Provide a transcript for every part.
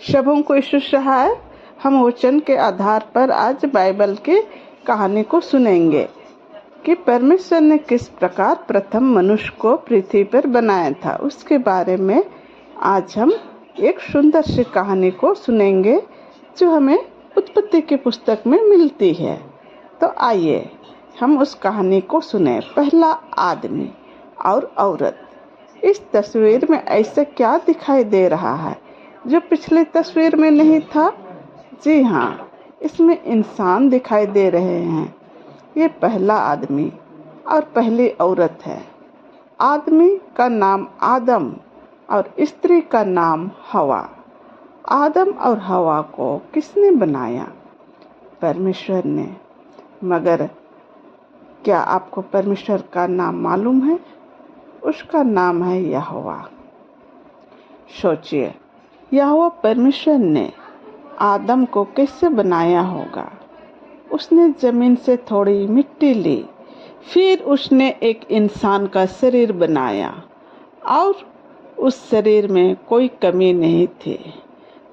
शबों को ईश्वर सहाय। हम वचन के आधार पर आज बाइबल की कहानी को सुनेंगे कि परमेश्वर ने किस प्रकार प्रथम मनुष्य को पृथ्वी पर बनाया था। उसके बारे में आज हम एक सुंदर सी कहानी को सुनेंगे जो हमें उत्पत्ति की पुस्तक में मिलती है। तो आइए हम उस कहानी को सुने। पहला आदमी और औरत। इस तस्वीर में ऐसा क्या दिखाई दे रहा है जो पिछली तस्वीर में नहीं था? जी हाँ, इसमें इंसान दिखाई दे रहे हैं। ये पहला आदमी और पहली औरत है। आदमी का नाम आदम और स्त्री का नाम हवा। आदम और हवा को किसने बनाया? परमेश्वर ने। मगर क्या आपको परमेश्वर का नाम मालूम है? उसका नाम है यहोवा। सोचिए, यहोवा परमेश्वर ने आदम को कैसे बनाया होगा? उसने जमीन से थोड़ी मिट्टी ली, फिर उसने एक इंसान का शरीर बनाया और उस शरीर में कोई कमी नहीं थी।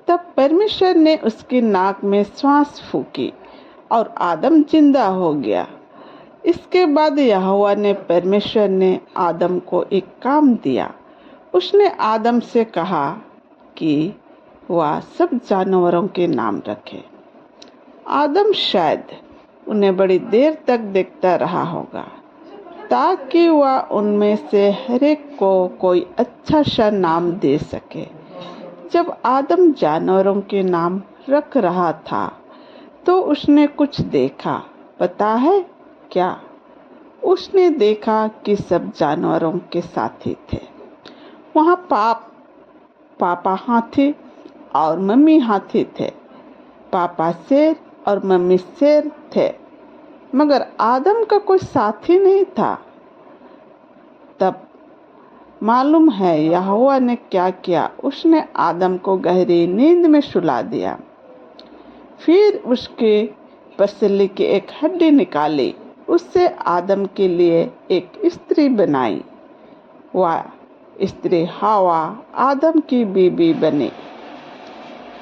तब परमेश्वर ने उसकी नाक में श्वास फूकी और आदम जिंदा हो गया। इसके बाद यहोवा ने परमेश्वर ने आदम को एक काम दिया। उसने आदम से कहा कि वह सब जानवरों के नाम रखे। आदम शायद उन्हें बड़ी देर तक देखता रहा होगा ताकि वह उनमें से हर एक को कोई अच्छा सा नाम दे सके। जब आदम जानवरों के नाम रख रहा था तो उसने कुछ देखा। पता है क्या? उसने देखा कि सब जानवरों के साथी थे। वहाँ पापा हाथी और मम्मी हाथी थे। पापा शेर और मम्मी शेर थे, मगर आदम का कोई साथी नहीं था। तब मालूम है यहोवा ने क्या किया? उसने आदम को गहरी नींद में सुला दिया। फिर उसके पसली की एक हड्डी निकाली। उससे आदम के लिए एक स्त्री बनाई। वह स्त्री हवा आदम की बीवी बनी।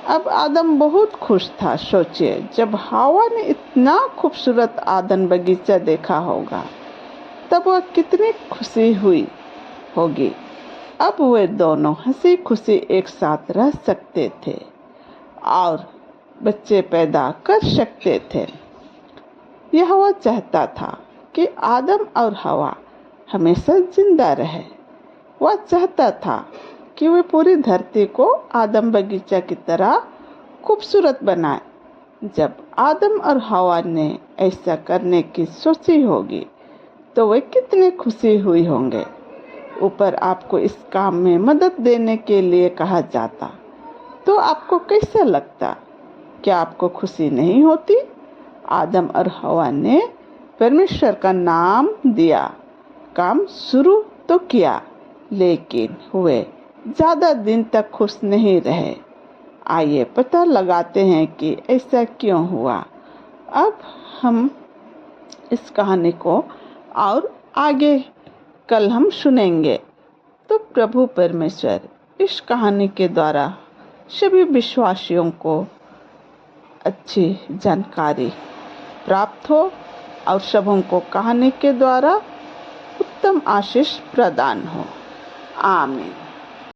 अब आदम बहुत खुश था। सोचिए, जब हवा ने इतना खूबसूरत आदम बगीचा देखा होगा तब वह कितनी खुशी हुई होगी। अब वे दोनों हंसी खुशी एक साथ रह सकते थे और बच्चे पैदा कर सकते थे। यहोवा चाहता था कि आदम और हवा हमेशा जिंदा रहे। वह चाहता था कि वे पूरी धरती को आदम बगीचा की तरह खूबसूरत बनाए। जब आदम और हवा ने ऐसा करने की सोची होगी तो वे कितने खुशी हुई होंगे। ऊपर आपको इस काम में मदद देने के लिए कहा जाता तो आपको कैसा लगता? क्या आपको खुशी नहीं होती? आदम और हवा ने परमेश्वर का नाम दिया, काम शुरू तो किया, लेकिन वे ज़्यादा दिन तक खुश नहीं रहे। आइए पता लगाते हैं कि ऐसा क्यों हुआ। अब हम इस कहानी को और आगे कल हम सुनेंगे। तो प्रभु परमेश्वर इस कहानी के द्वारा सभी विश्वासियों को अच्छी जानकारी प्राप्त हो और सबों को कहानी के द्वारा उत्तम आशीष प्रदान हो। आमीन।